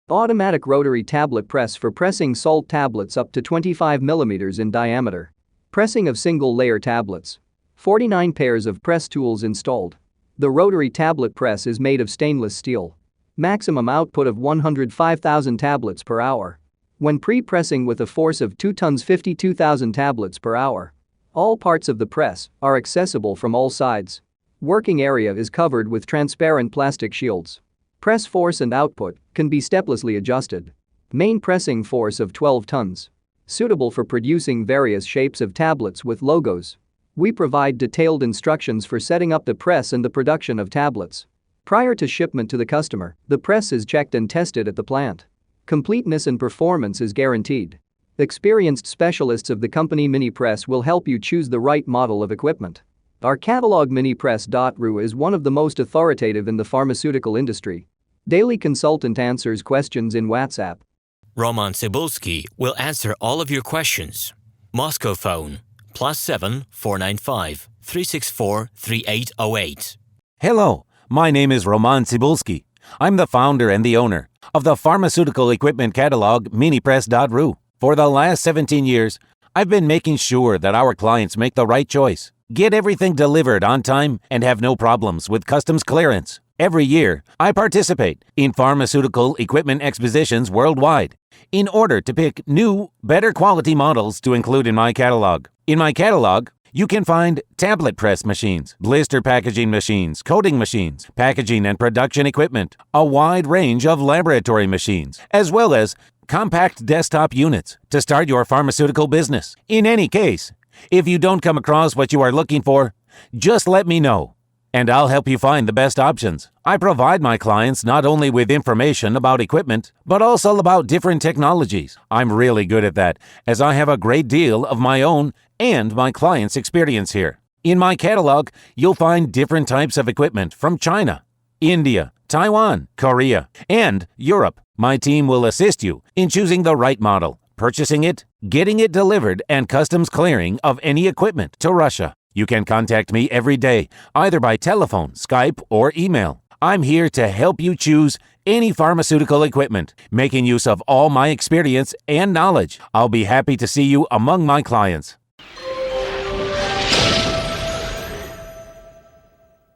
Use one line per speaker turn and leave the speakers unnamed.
Automatic rotary tablet press for pressing salt tablets up to 25 mm in diameter. Pressing of single-layer tablets. 49 pairs of press tools installed. The rotary tablet press is made of stainless steel. Maximum output of 105,000 tablets per hour. When pre-pressing with a force of 2 tons 52,000 tablets per hour. All parts of the press are accessible from all sides. Working area is covered with transparent plastic shields. Press force and output can be steplessly adjusted. Main pressing force of 12 tons. Suitable for producing various shapes of tablets with logos. We provide detailed instructions for setting up the press and the production of tablets. Prior to shipment to the customer, the press is checked and tested at the plant. Completeness and performance is guaranteed. Experienced specialists of the company Minipress will help you choose the right model of equipment. Our catalog Minipress.ru is one of the most authoritative in the pharmaceutical industry. Daily consultant answers questions in WhatsApp.
RomanTsibulsky will answer all of your questions. Moscow phone +7 495 364 3808.
Hello, my name is RomanTsibulsky. I'm the founder and the owner of the pharmaceutical equipment catalog Minipress.ru. For the last 17 years, I've been making sure that our clients make the right choice, get everything delivered on time, and have no problems with customs clearance. Every year, I participate in pharmaceutical equipment expositions worldwide in order to pick new, better quality models to include in my catalog. In my catalog, you can find tablet press machines, blister packaging machines, coating machines, packaging and production equipment, a wide range of laboratory machines, as well as compact desktop units to start your pharmaceutical business. In any case, if you don't come across what you are looking for, just let me know, and I'll help you find the best options. I provide my clients not only with information about equipment, but also about different technologies. I'm really good at that, as I have a great deal of my own and my clients' experience here. In my catalog, you'll find different types of equipment from China, India, Taiwan, Korea, and Europe. My team will assist you in choosing the right model, purchasing it, getting it delivered, and customs clearing of any equipment to Russia. You can contact me every day, either by telephone, Skype, or email. I'm here to help you choose any pharmaceutical equipment, making use of all my experience and knowledge. I'll be happy to see you among my clients.